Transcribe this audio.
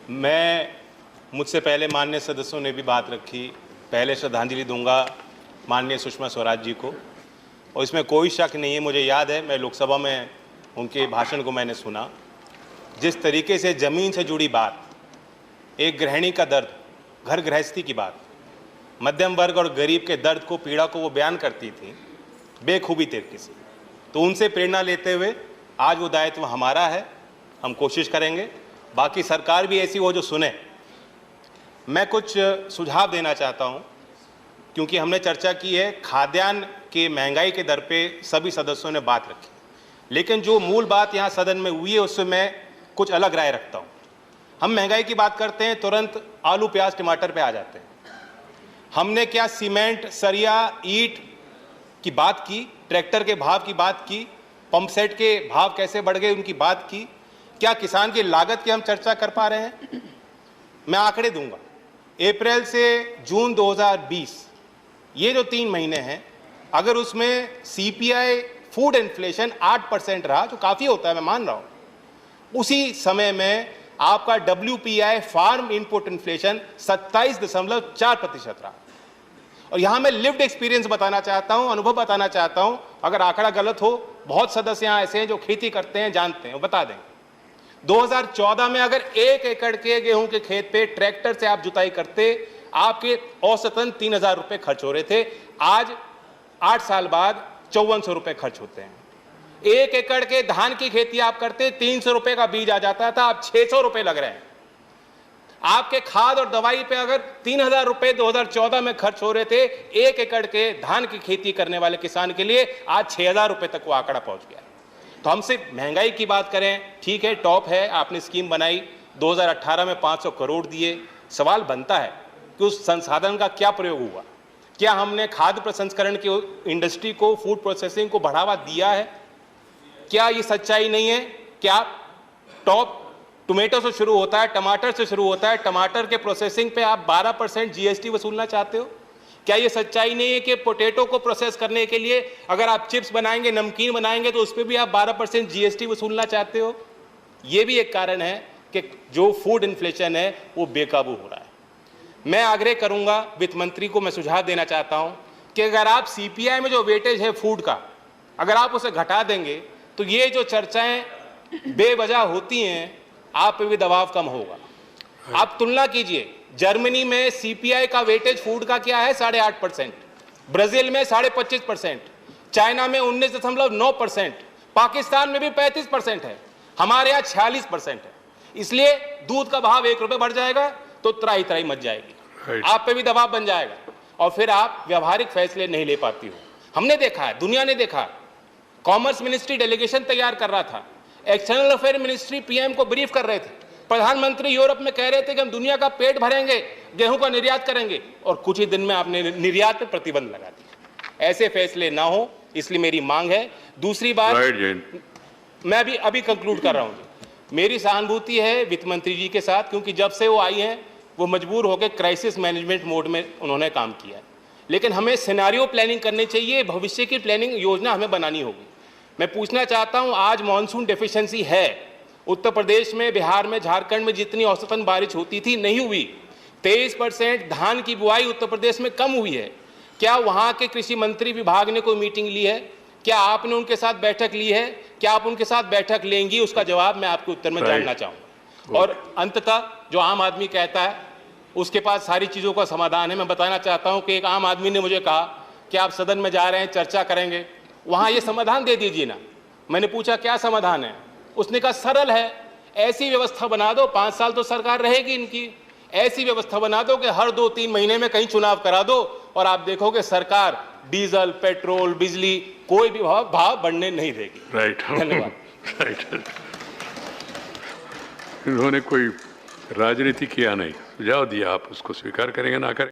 मैं मुझसे पहले माननीय सदस्यों ने भी बात रखी। पहले श्रद्धांजलि दूंगा माननीय सुषमा स्वराज जी को, और इसमें कोई शक नहीं है। मुझे याद है, मैं लोकसभा में उनके भाषण को मैंने सुना। जिस तरीके से ज़मीन से जुड़ी बात, एक गृहिणी का दर्द, घर गृहस्थी की बात, मध्यम वर्ग और गरीब के दर्द को, पीड़ा को वो बयान करती थी बेखूबी तरीके से। तो उनसे प्रेरणा लेते हुए आज वो दायित्व हमारा है। हम कोशिश करेंगे, बाकी सरकार भी ऐसी हो जो सुने। मैं कुछ सुझाव देना चाहता हूं, क्योंकि हमने चर्चा की है खाद्यान्न के महंगाई के दर पे सभी सदस्यों ने बात रखी, लेकिन जो मूल बात यहाँ सदन में हुई है उससे मैं कुछ अलग राय रखता हूँ। हम महंगाई की बात करते हैं, तुरंत आलू प्याज टमाटर पे आ जाते हैं। हमने क्या सीमेंट सरिया ईंट की बात की, ट्रैक्टर के भाव की बात की, पंप सेट के भाव कैसे बढ़ गए उनकी बात की, क्या किसान की लागत की हम चर्चा कर पा रहे हैं? मैं आंकड़े दूंगा। अप्रैल से जून 2020 ये जो 3 महीने हैं, अगर उसमें सीपीआई फूड इन्फ्लेशन 8% रहा, जो काफ़ी होता है, मैं मान रहा हूँ, उसी समय में आपका WPI फार्म इनपुट इन्फ्लेशन 27.4% रहा। और यहाँ मैं लिव्ड एक्सपीरियंस बताना चाहता हूँ, अनुभव बताना चाहता हूँ। अगर आंकड़ा गलत हो, बहुत सदस्य यहाँ ऐसे हैं जो खेती करते हैं, जानते हैं, वो बता देंगे। 2014 में अगर 1 एकड़ के गेहूं के खेत पे ट्रैक्टर से आप जुताई करते, आपके औसतन 3,000 रुपये खर्च हो रहे थे। आज 8 साल बाद 5400 रुपये खर्च होते हैं। 1 एकड़ के धान की खेती आप करते, 300 रुपये का बीज आ जाता था, अब 600 रुपये लग रहे हैं। आपके खाद और दवाई पे अगर 3,000 रुपये 2014 में खर्च हो रहे थे 1 एकड़ के धान की खेती करने वाले किसान के लिए, आज 6,000 रुपये तक वो आंकड़ा पहुंच गया। तो हम सिर्फ महंगाई की बात करें, ठीक है, टॉप है, आपने स्कीम बनाई, 2018 में 500 करोड़ दिए। सवाल बनता है कि उस संसाधन का क्या प्रयोग हुआ? क्या हमने खाद्य प्रसंस्करण की इंडस्ट्री को, फूड प्रोसेसिंग को बढ़ावा दिया है? क्या ये सच्चाई नहीं है? क्या टॉप टोमेटो से शुरू होता है, टमाटर से शुरू होता है, टमाटर के प्रोसेसिंग पे आप 12% GST वसूलना चाहते हो? क्या ये सच्चाई नहीं है कि पोटैटो को प्रोसेस करने के लिए अगर आप चिप्स बनाएंगे, नमकीन बनाएंगे, तो उस पर भी आप 12% GST वसूलना चाहते हो? ये भी एक कारण है कि जो फूड इन्फ्लेशन है वो बेकाबू हो रहा है। मैं आग्रह करूंगा, वित्त मंत्री को मैं सुझाव देना चाहता हूं कि अगर आप CPI में जो वेटेज है फूड का, अगर आप उसे घटा देंगे तो ये जो चर्चाएं बेवजह होती हैं, आप पे भी दबाव कम होगा। आप तुलना कीजिए, जर्मनी में CPI का वेटेज फूड का क्या है? 8.5%, ब्राजील में 25.5%, चाइना में 19.9%, पाकिस्तान में भी 35% है, हमारे यहाँ 46% है। इसलिए दूध का भाव 1 रुपये बढ़ जाएगा तो त्राही त्राही मच जाएगी, आप पे भी दबाव बन जाएगा, और फिर आप व्यवहारिक फैसले नहीं ले पाती हो। हमने देखा है, दुनिया ने देखा, कॉमर्स मिनिस्ट्री डेलीगेशन तैयार कर रहा था, एक्सटर्नल अफेयर मिनिस्ट्री PM को ब्रीफ कर रहे थे, प्रधानमंत्री यूरोप में कह रहे थे कि हम दुनिया का पेट भरेंगे, गेहूं का निर्यात करेंगे, और कुछ ही दिन में आपने निर्यात पर प्रतिबंध लगा दिया। ऐसे फैसले ना हो, इसलिए मेरी मांग है। दूसरी बात, मैं भी अभी कंक्लूड कर रहा हूं, मेरी सहानुभूति है वित्त मंत्री जी के साथ, क्योंकि जब से वो आई हैं वो मजबूर होकर क्राइसिस मैनेजमेंट मोड में उन्होंने काम किया है। लेकिन हमें सिनेरियो प्लानिंग करनी चाहिए, भविष्य की प्लानिंग योजना हमें बनानी होगी। मैं पूछना चाहता हूं, आज मानसून डेफिशिएंसी है उत्तर प्रदेश में, बिहार में, झारखंड में जितनी औसतन बारिश होती थी नहीं हुई। 23% धान की बुआई उत्तर प्रदेश में कम हुई है। क्या वहाँ के कृषि मंत्री विभाग ने कोई मीटिंग ली है? क्या आपने उनके साथ बैठक ली है? क्या आप उनके साथ बैठक लेंगी? उसका जवाब मैं आपके उत्तर में जानना चाहूँगा। और अंततः जो आम आदमी कहता है उसके पास सारी चीज़ों का समाधान है। मैं बताना चाहता हूँ कि एक आम आदमी ने मुझे कहा कि आप सदन में जा रहे हैं, चर्चा करेंगे, वहाँ ये समाधान दे दीजिए ना। मैंने पूछा क्या समाधान है? उसने कहा सरल है, ऐसी व्यवस्था बना दो, 5 साल तो सरकार रहेगी इनकी, ऐसी व्यवस्था बना दो कि हर 2-3 महीने में कहीं चुनाव करा दो, और आप देखोगे सरकार डीजल, पेट्रोल, बिजली कोई भी भाव बढ़ने नहीं देगी। राइट, धन्यवाद। राइट। इन्होंने कोई राजनीति किया नहीं, सुझाव दिया, आप उसको स्वीकार करेंगे ना करें?